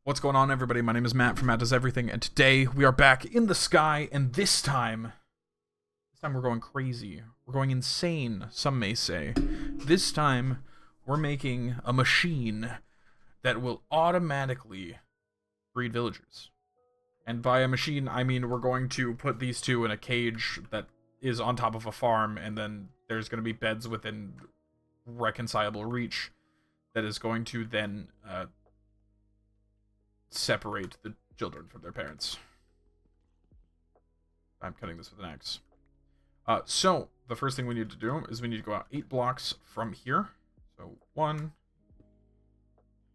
What's going on, everybody? My name is Matt from Matt Does Everything, and today we are back in the sky, and this time we're going crazy. We're going insane, some may say. This time, we're making a machine that will automatically breed villagers. And by a machine, I mean we're going to put these two in a cage that is on top of a farm, and then there's going to be beds within reconcilable reach that is going to then separate the children from their parents. I'm cutting this with an axe. So, the first thing we need to do is we need to go out 8 blocks from here. So, 1,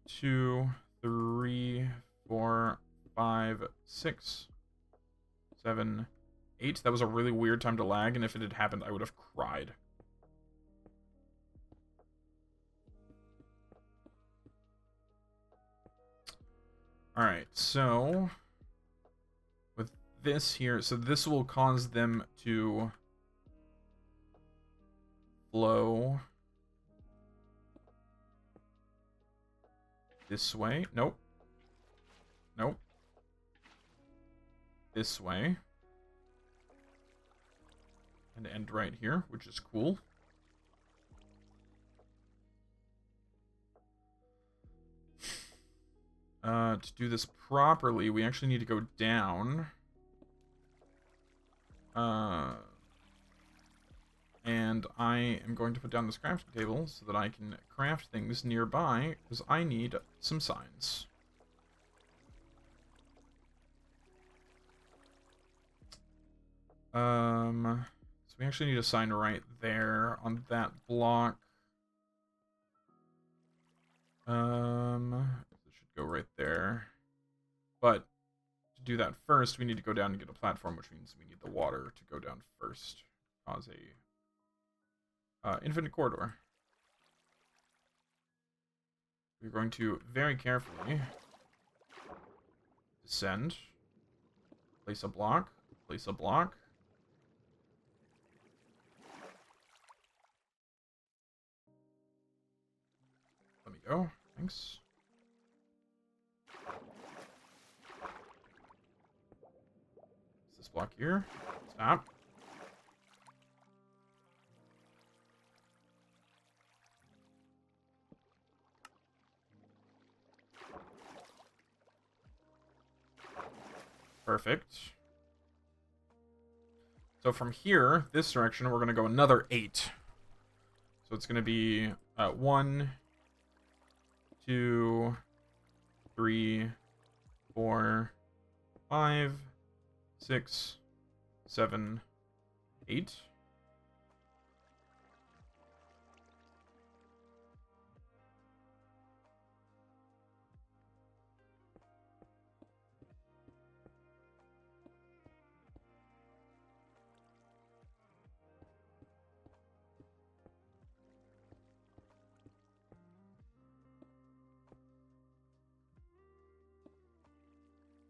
2, 3, 4, 5, 6, 7, 8. That was a really weird time to lag, and if it had happened, I would have cried. Alright, so with this here, so this will cause them to flow this way. Nope. Nope. This way. And end right here, which is cool. To do this properly, we actually need to go down. And I am going to put down this crafting table so that I can craft things nearby, because I need some signs. So we actually need a sign right there on that block. Go right there. But to do that first, we need to go down and get a platform, which means we need the water to go down first. Cause a infinite corridor. We're going to very carefully descend, place a block, place a block. Let me go. Thanks. Block here. Stop. Perfect. So from here, this direction, we're going to go another 8. So it's going to be 1, 2, 3, 4, 5, 6, 7, 8.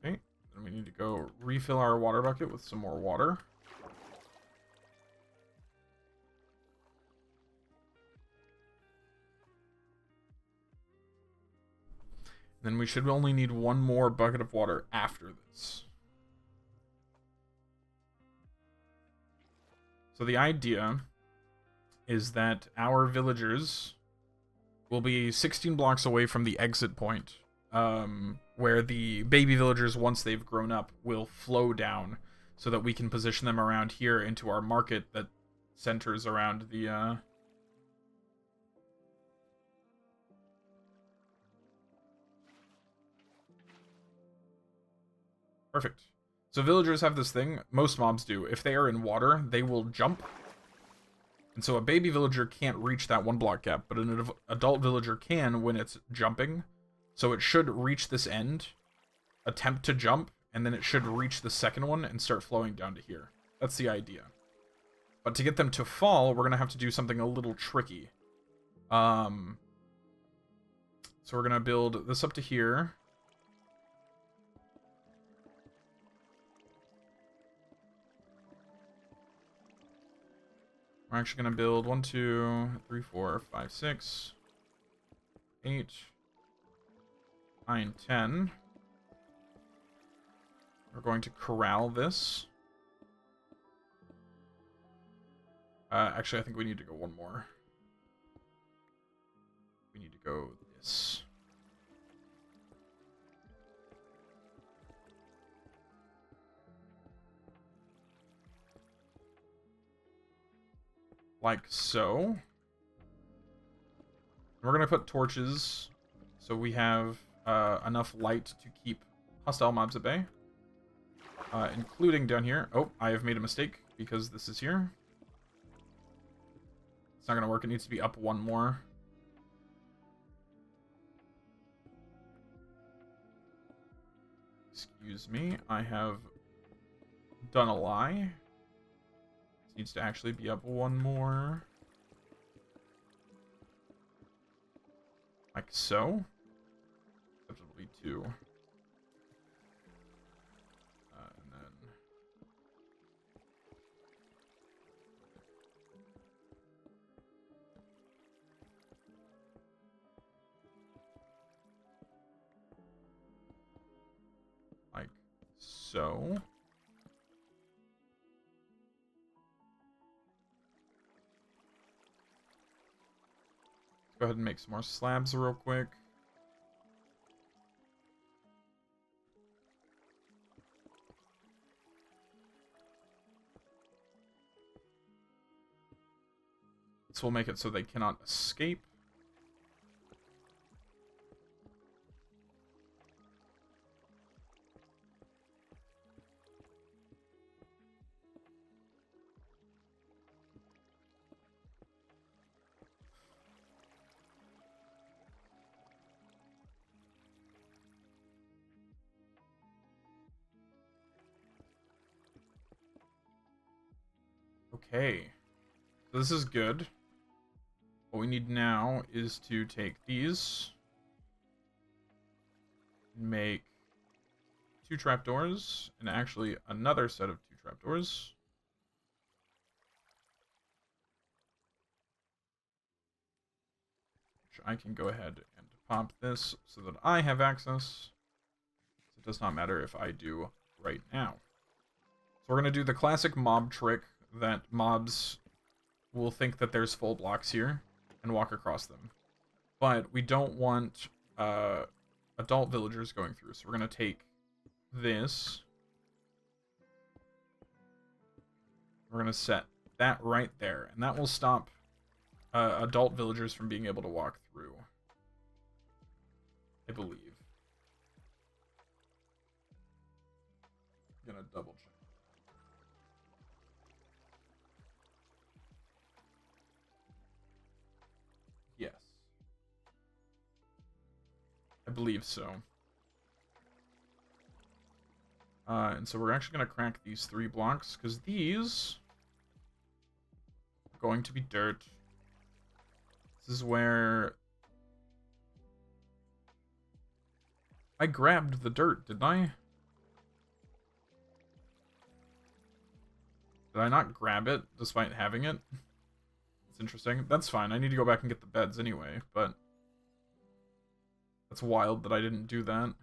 Okay. We need to go refill our water bucket with some more water. Then we should only need one more bucket of water after this. So the idea is that our villagers will be 16 blocks away from the exit point. Where the baby villagers, once they've grown up, will flow down so that we can position them around here into our market that centers around the, Perfect. So villagers have this thing, most mobs do. If they are in water, they will jump. And so a baby villager can't reach that 1 block gap, but an adult villager can when it's jumping. So it should reach this end, attempt to jump, and then it should reach the second one and start flowing down to here. That's the idea. But to get them to fall, we're going to have to do something a little tricky. So we're going to build this up to here. We're actually going to build 1, 2, 3, 4, 5, 6, 8, 9, 10. We're going to corral this. Actually, I think we need to go one more. We need to go this. Like so. We're going to put torches so we have enough light to keep hostile mobs at bay. Including down here. Oh, I have made a mistake because this is here. It's not going to work. It needs to be up one more. Excuse me. I have done a lie. This needs to actually be up one more. Like so. Except it'll be two. And then... like so. Go ahead and make some more slabs real quick. This will make it so they cannot escape. Okay, so this is good. What we need now is to take these, make 2 trapdoors, and actually another set of 2 trapdoors. Which I can go ahead and pop this so that I have access. It does not matter if I do right now. So we're going to do the classic mob trick that mobs will think that there's full blocks here and walk across them. But we don't want adult villagers going through. So we're going to take this. We're going to set that right there. And that will stop adult villagers from being able to walk through. I believe. I'm going to double check. Yes. I believe so. And so we're actually going to crack these 3 blocks, because these are going to be dirt. This is where I grabbed the dirt, didn't I? Did I not grab it despite having it? It's interesting. That's fine. I need to go back and get the beds anyway, but that's wild that I didn't do that.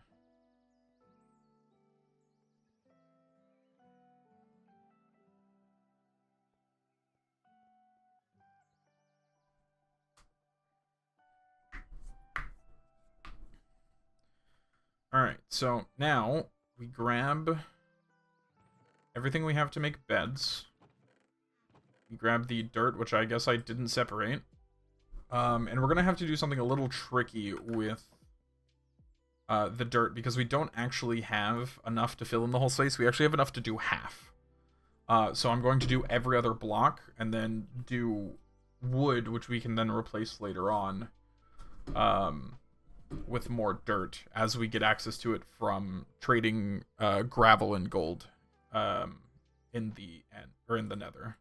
Alright, so now we grab everything we have to make beds. We grab the dirt, which I guess I didn't separate. And we're going to have to do something a little tricky with the dirt, because we don't actually have enough to fill in the whole space. We actually have enough to do half. So I'm going to do every other block, and then do wood, which we can then replace later on. With more dirt as we get access to it from trading gravel and gold in the end, or in the nether.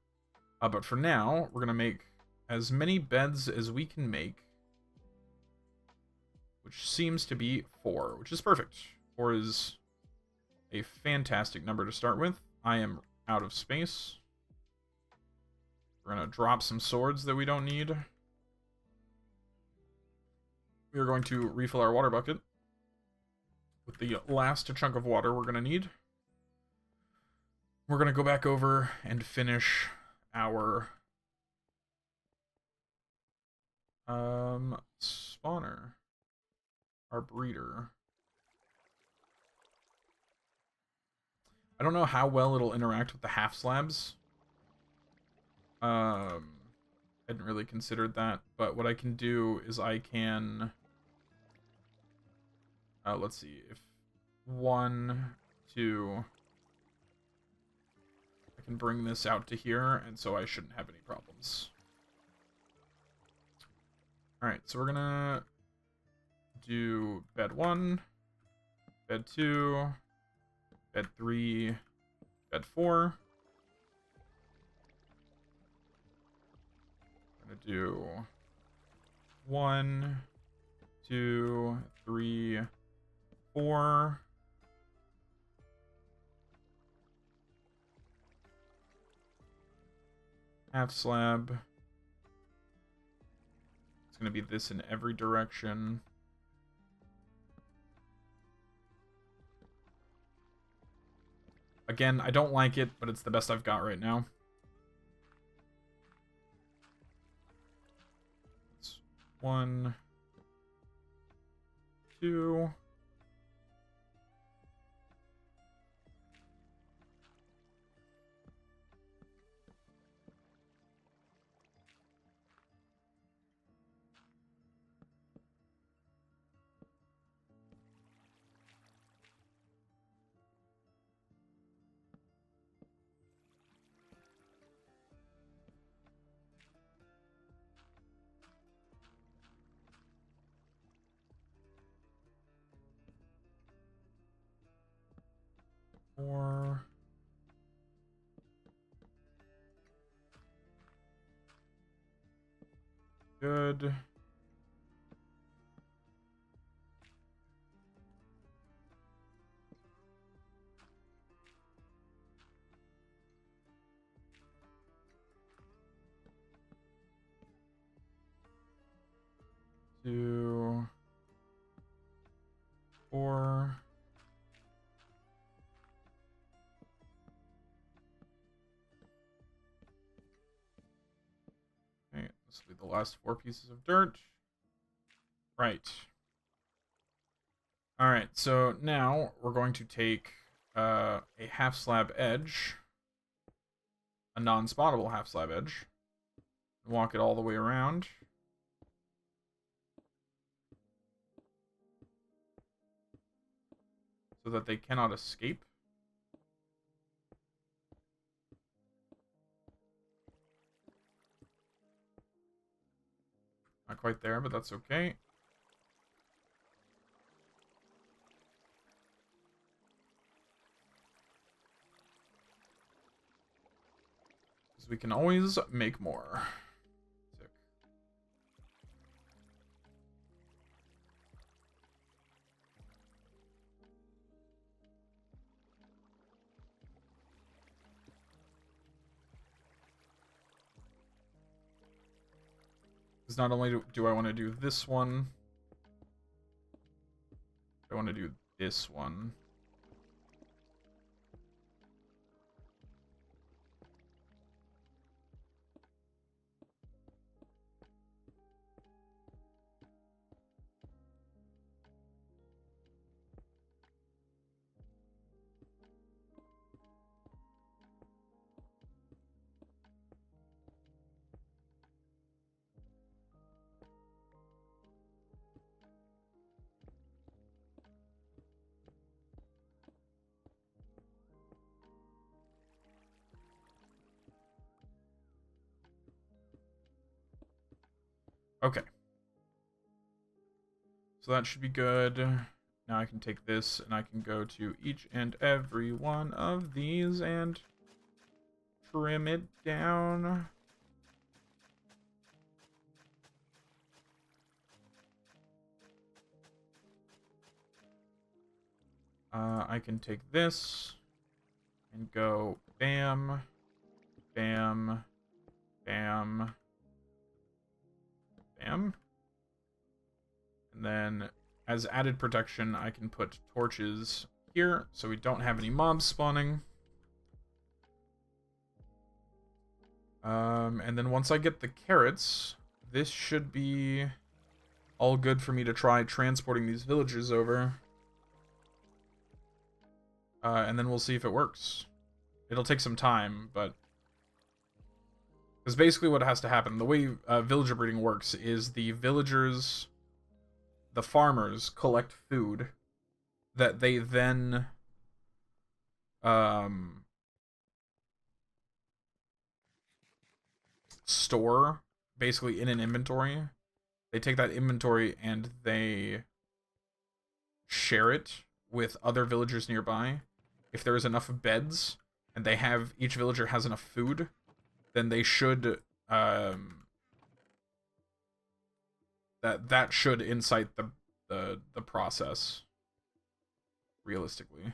But for now, we're gonna make as many beds as we can make, which seems to be 4, which is perfect. 4 is a fantastic number to start with. I am out of space. We're gonna drop some swords that we don't need. We are going to refill our water bucket with the last chunk of water we're going to need. we're going to go back over and finish our spawner, our breeder. I don't know how well it'll interact with the half slabs. I hadn't really considered that, but what I can do is I can, let's see, if 1, 2, I can bring this out to here, and so I shouldn't have any problems. Alright, so we're gonna do bed 1, bed 2, bed 3, bed 4. I'm gonna do 1, 2, 3, 4. Half slab. It's gonna be this in every direction. Again, I don't like it, but it's the best I've got right now. It's 1, 2. Four. Good. Two. 4. Okay, this will be the last 4 pieces of dirt. Right. Alright, so now we're going to take a half slab edge, a non-spawnable half slab edge, walk it all the way around. So that they cannot escape. Not quite there, but that's okay. Because we can always make more. Sick. Because not only do I want to do this one, I want to do this one. Okay. So that should be good. Now I can take this and I can go to each and every one of these and trim it down. I can take this and go bam, bam, bam, bam. And then as added protection, I can put torches here so we don't have any mobs spawning. And then once I get the carrots, this should be all good for me to try transporting these villagers over. And then we'll see if it works. It'll take some time, but... Because basically what has to happen, the way villager breeding works is the villagers, the farmers, collect food that they then... store, basically in an inventory. They take that inventory and they share it with other villagers nearby. If there is enough beds and they have, each villager has enough food, then they should that should incite the process realistically.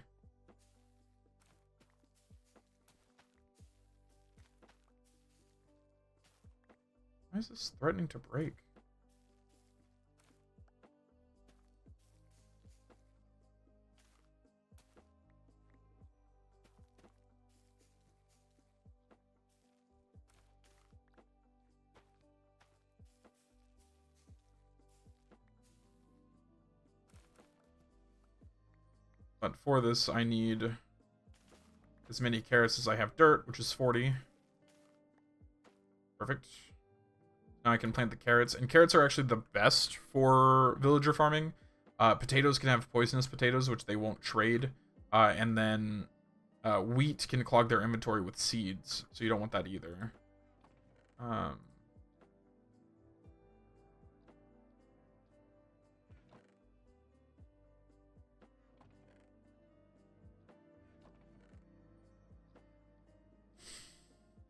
Why is this threatening to break? But for this, I need as many carrots as I have dirt, which is 40. Perfect. Now I can plant the carrots. And carrots are actually the best for villager farming. Potatoes can have poisonous potatoes, which they won't trade. And then wheat can clog their inventory with seeds, so you don't want that either.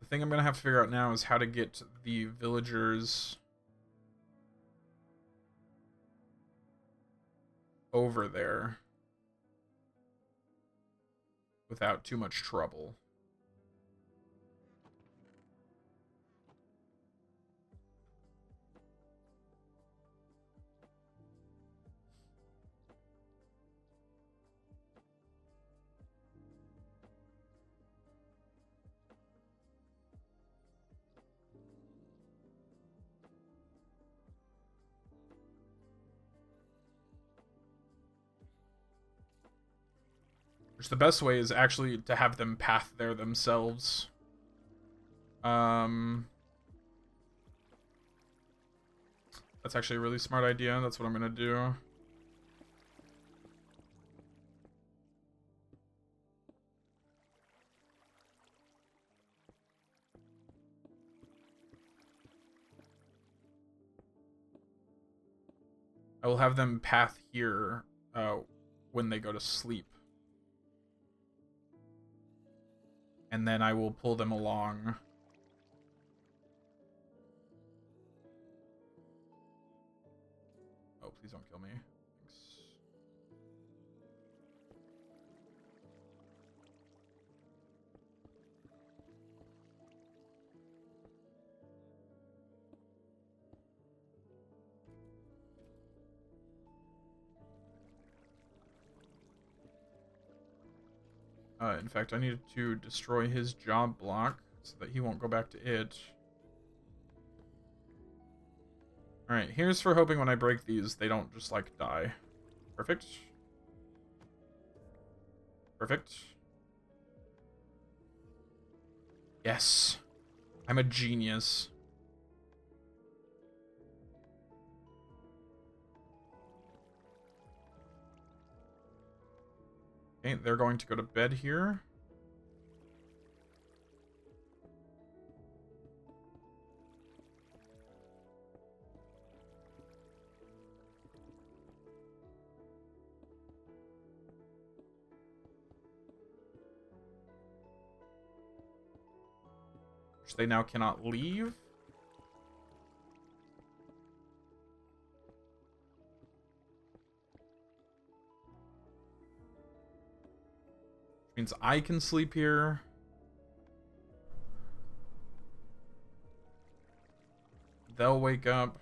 The thing I'm going to have to figure out now is how to get the villagers over there without too much trouble. Which the best way is actually to have them path there themselves. That's actually a really smart idea. That's what I'm gonna do. I will have them path here when they go to sleep. And then I will pull them along. Oh, please don't kill me. Thanks. In fact, I need to destroy his job block so that he won't go back to it. Alright, here's for hoping when I break these, they don't just, like, die. Perfect. Perfect. Yes. I'm a genius. Okay, they're going to go to bed here. Which they now cannot leave. Means I can sleep here. They'll wake up.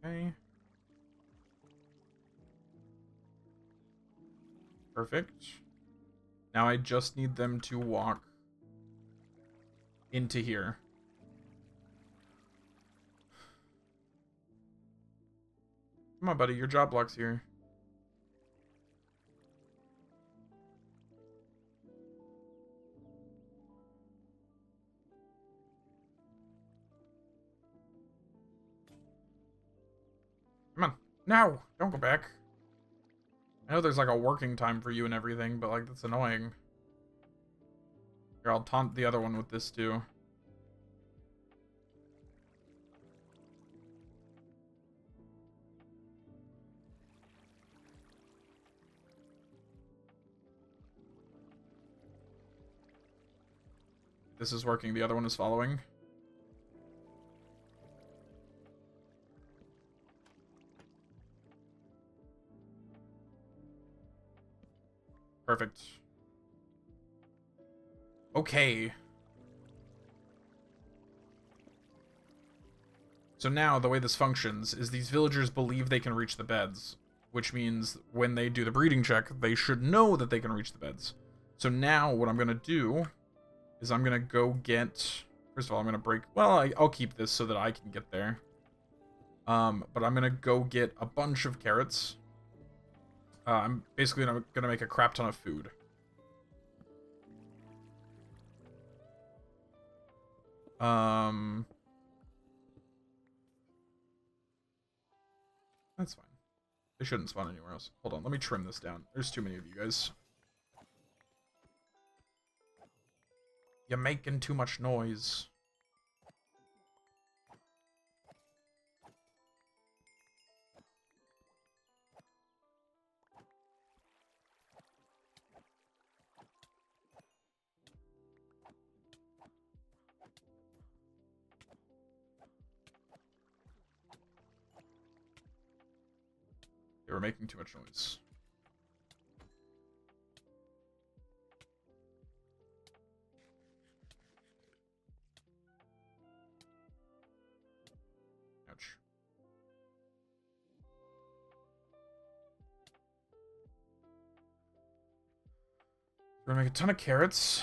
Okay. Perfect. Now I just need them to walk into here. Come on, buddy. Your job block's here. Come on. No! Don't go back. I know there's like a working time for you and everything, but like that's annoying. Here, I'll taunt the other one with this too. This is working. The other one is following. Perfect. Okay. So now, the way this functions is these villagers believe they can reach the beds, which means when they do the breeding check, they should know that they can reach the beds. So now, what I'm going to do is I'm going to go get... First of all, I'm going to break... Well, I'll keep this so that I can get there. But I'm going to go get a bunch of carrots. I'm basically going to make a crap ton of food. That's fine. They shouldn't spawn anywhere else. Hold on, let me trim this down. There's too many of you guys. You're making too much noise. They were making too much noise. Ouch. We're gonna make a ton of carrots.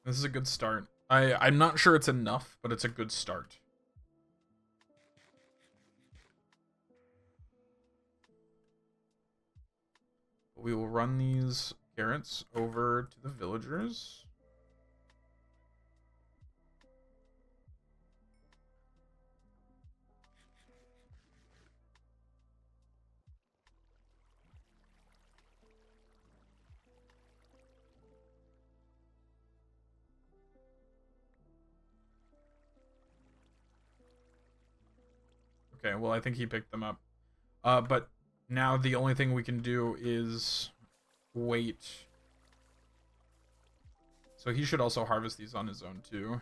This is a good start. I'm not sure it's enough, but it's a good start. We will run these carrots over to the villagers. Okay, well, I think he picked them up. But now the only thing we can do is wait. So he should also harvest these on his own, too.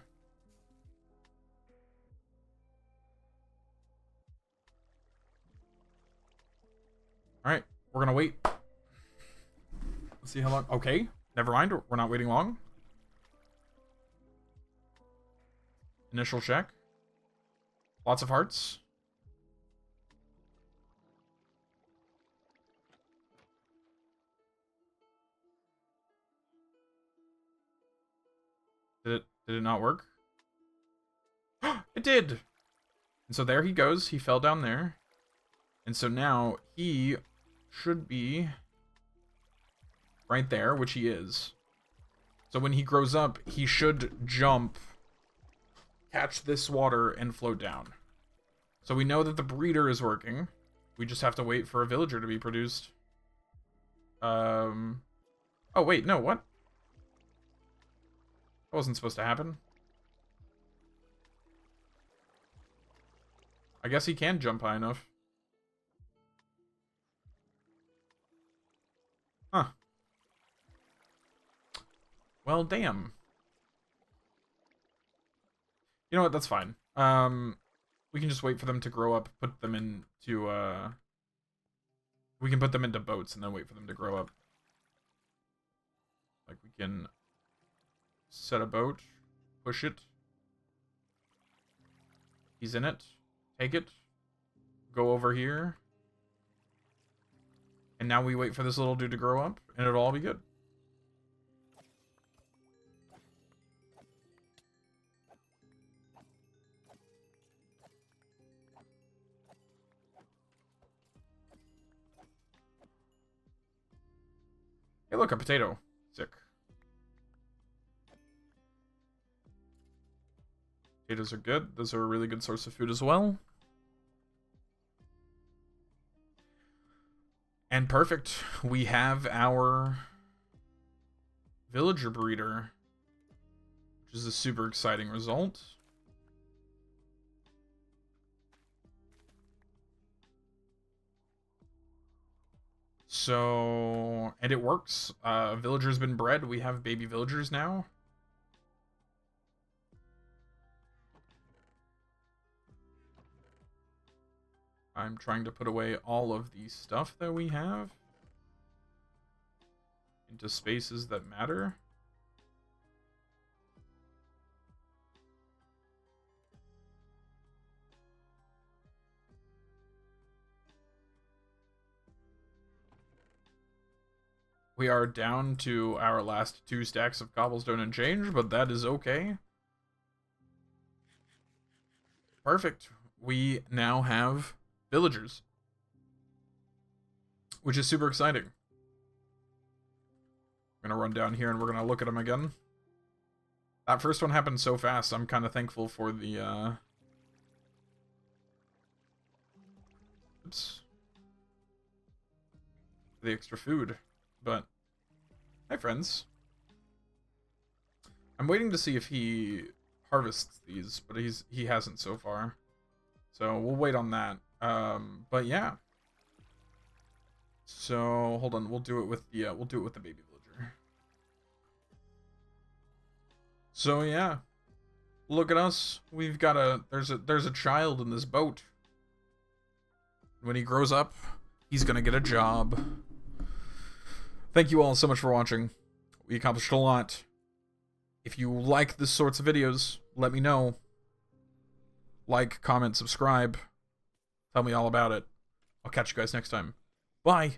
Alright, we're gonna wait. Let's see how long... Okay, never mind, we're not waiting long. Initial check. Lots of hearts. Did it not work? It did! And so there he goes. He fell down there. And so now he should be right there, which he is. So when he grows up, he should jump, catch this water, and float down. So we know that the breeder is working. We just have to wait for a villager to be produced. Oh, wait, no, what? That wasn't supposed to happen. I guess he can jump high enough. Huh. Well, damn. You know what? That's fine. We can just wait for them to grow up, put them into, we can put them into boats and then wait for them to grow up. Like, we can set a boat, push it. He's in it. Take it. Go over here. And now we wait for this little dude to grow up, and it'll all be good. Hey, look, a potato. Sick. Potatoes are good. Those are a really good source of food as well. And perfect. We have our villager breeder, which is a super exciting result. So, and it works. Villager's been bred. We have baby villagers now. I'm trying to put away all of the stuff that we have into spaces that matter. We are down to our last 2 stacks of cobblestone and change, but that is okay. Perfect. We now have villagers, which is super exciting. I'm gonna run down here and we're gonna look at them again. That first one happened so fast. I'm kind of thankful for the oops, the extra food. But hi, friends. I'm waiting to see if he harvests these, but he hasn't so far. So we'll wait on that. But yeah. So hold on, we'll do it with the baby villager. So yeah. Look at us. We've got there's a child in this boat. When he grows up, he's gonna get a job. Thank you all so much for watching. We accomplished a lot. If you like this sorts of videos, let me know. Like, comment, subscribe. Tell me all about it. I'll catch you guys next time. Bye.